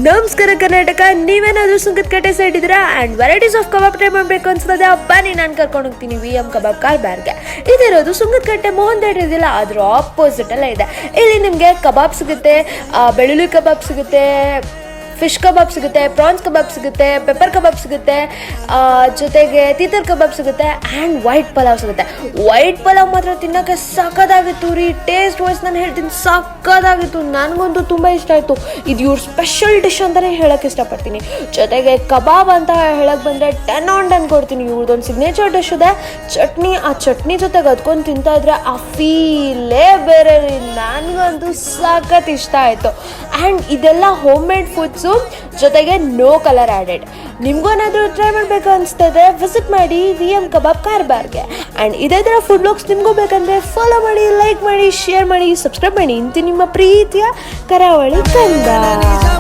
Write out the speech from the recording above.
ನಮಸ್ಕಾರ ಕರ್ನಾಟಕ, ನೀವೇನಾದರೂ ಸುಂಕದಕಟ್ಟೆ ಸೈಡ್ ಇದ್ದೀರಾ and varieties of kebab try ಮಾಡಬೇಕು ಅನ್ಸ್ತದೆ, ಬನ್ನಿ ನಾನು ಕರ್ಕೊಂಡು ಹೋಗ್ತೀನಿ VM ಕಬಾಬ್ ಕಾರ್ಬಾರ್ಗೆ. ಇದಿರೋದು ಸುಂಕದಕಟ್ಟೆ ಮೋಹನ್ ಥಿಯೇಟರ್ ಇದೆಯಲ್ಲ, ಅದ್ರ ಆಪೋಸಿಟಲ್ಲೇ ಇದೆ. ಇಲ್ಲಿ ನಿಮಗೆ ಕಬಾಬ್ ಸಿಗುತ್ತೆ, ಬೆಳ್ಳುಳ್ಳಿ ಕಬಾಬ್ ಸಿಗುತ್ತೆ, ಫಿಶ್ ಕಬಾಬ್ ಸಿಗುತ್ತೆ, ಪ್ರಾನ್ಸ್ ಕಬಾಬ್ ಸಿಗುತ್ತೆ, ಪೆಪ್ಪರ್ ಕಬಾಬ್ ಸಿಗುತ್ತೆ, ಜೊತೆಗೆ ತೀತರ್ ಕಬಾಬ್ ಸಿಗುತ್ತೆ ಆ್ಯಂಡ್ ವೈಟ್ ಪಲಾವ್ ಸಿಗುತ್ತೆ. ವೈಟ್ ಪಲಾವ್ ಮಾತ್ರ ತಿನ್ನೋಕ್ಕೆ ಸಕ್ಕದಾಗಿತ್ತು ರೀ. ಟೇಸ್ಟ್ ವೈಸ್ ನಾನು ಹೇಳ್ತೀನಿ, ಸಕ್ಕದಾಗಿತ್ತು. ನನಗಂತೂ ತುಂಬ ಇಷ್ಟ ಆಯಿತು. ಇದು ಇವ್ರ ಸ್ಪೆಷಲ್ ಡಿಶ್ ಅಂತಲೇ ಹೇಳೋಕ್ಕೆ ಇಷ್ಟಪಡ್ತೀನಿ. ಜೊತೆಗೆ ಕಬಾಬ್ ಅಂತ ಹೇಳಕ್ಕೆ ಬಂದರೆ 10 on 10 ಕೊಡ್ತೀನಿ. ಇವ್ರದ್ದೊಂದು ಸಿಗ್ನೇಚರ್ ಡಿಶ್ ಇದೆ, ಚಟ್ನಿ. ಆ ಚಟ್ನಿ ಜೊತೆಗೆ ಅದ್ಕೊಂಡು ತಿಂತಾ ಇದ್ರೆ ಆ ಫೀಲೇ ಬೇರೆ ರೀ. ನನಗಂತೂ ಸಖತ್ ಇಷ್ಟ ಆಯಿತು. ಆ್ಯಂಡ್ ಇದೆಲ್ಲ ಹೋಮ್ ಮೇಡ್ ಫುಡ್ಸು, ಜೊತೆಗೆ ನೋ ಕಲರ್ ಆ್ಯಡೆಡ್. ನಿಮಗೂ ಏನಾದರೂ ಟ್ರೈ ಮಾಡಬೇಕು ಅನಿಸ್ತದೆ, ವಿಸಿಟ್ ಮಾಡಿ VM ಕಬಾಬ್ ಕಾರ್ಬಾರ್ಗೆ. ಆ್ಯಂಡ್ ಇದೇ ಥರ ಫುಡ್ ಬ್ಲಾಗ್ಸ್ ನಿಮಗೂ ಬೇಕಂದರೆ ಫಾಲೋ ಮಾಡಿ, ಲೈಕ್ ಮಾಡಿ, ಶೇರ್ ಮಾಡಿ, ಸಬ್ಸ್ಕ್ರೈಬ್ ಮಾಡಿ. ಇಂತಿ ನಿಮ್ಮ ಪ್ರೀತಿಯ ಕರಾವಳಿ ಕಂದ.